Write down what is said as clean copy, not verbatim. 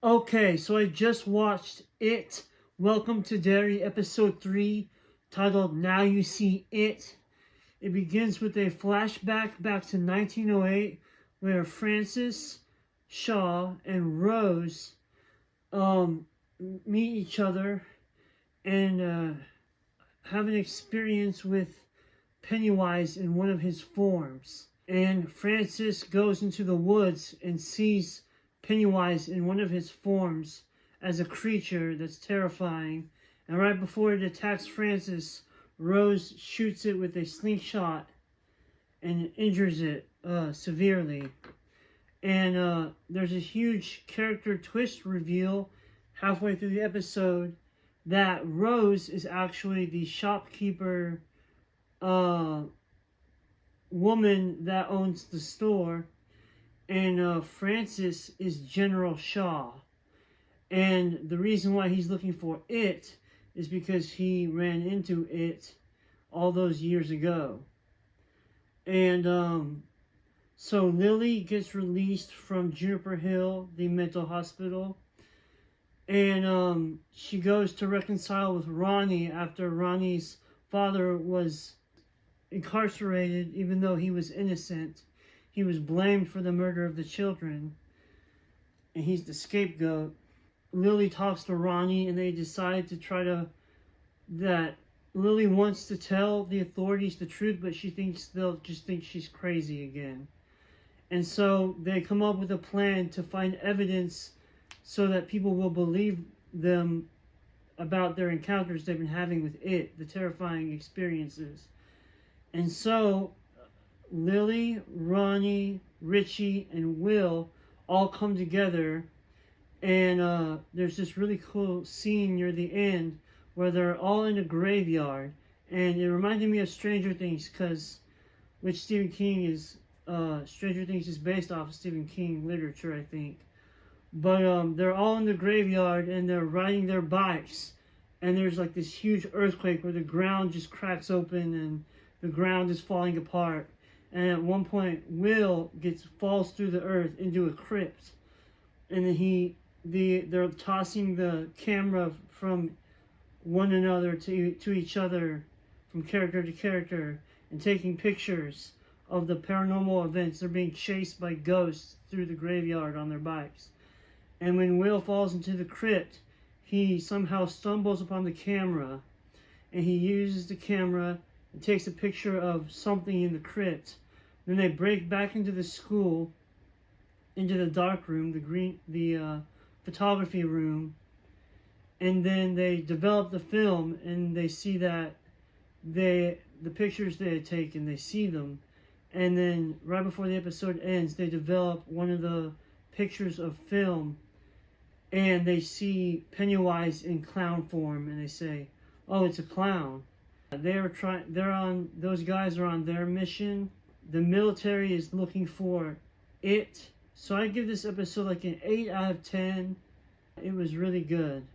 Okay, so I just watched It. Welcome to Derry, episode 3, titled Now You See It. It begins with a flashback back to 1908, where Francis, Shaw, and Rose meet each other and have an experience with Pennywise in one of his forms. And Francis goes into the woods and sees Pennywise in one of his forms as a creature that's terrifying. And right before it attacks Francis, Rose shoots it with a slingshot and injures it severely. And there's a huge character twist reveal halfway through the episode that Rose is actually the shopkeeper woman that owns the store, and Francis is General Shaw. And the reason why he's looking for it is because he ran into it all those years ago. And so Lily gets released from Juniper Hill, the mental hospital, and she goes to reconcile with Ronnie after Ronnie's father was incarcerated, even though he was innocent. He was blamed for the murder of the children, and he's the scapegoat. Lily talks to Ronnie, and they decide to that Lily wants to tell the authorities the truth, but she thinks they'll just think she's crazy again. And so they come up with a plan to find evidence so that people will believe them about their encounters they've been having with it, the terrifying experiences. And so Lily, Ronnie, Richie, and Will all come together, and there's this really cool scene near the end where they're all in a graveyard, and it reminded me of Stranger Things, which Stranger Things is based off of Stephen King literature, I think. But they're all in the graveyard, and they're riding their bikes, and there's like this huge earthquake where the ground just cracks open, and the ground is falling apart. And at one point, Will falls through the earth into a crypt. And then they're tossing the camera from one another to each other, from character to character, and taking pictures of the paranormal events. They're being chased by ghosts through the graveyard on their bikes. And when Will falls into the crypt, he somehow stumbles upon the camera, and he uses the camera and takes a picture of something in the crypt. Then they break back into the school, into the dark room, the photography room, and then they develop the film, and they see that the pictures they had taken, they see them, and then right before the episode ends, they develop one of the pictures of film, and they see Pennywise in clown form, and they say, "Oh, it's a clown." Those guys are on their mission. The military is looking for it. So I give this episode like an 8 out of 10. It was really good.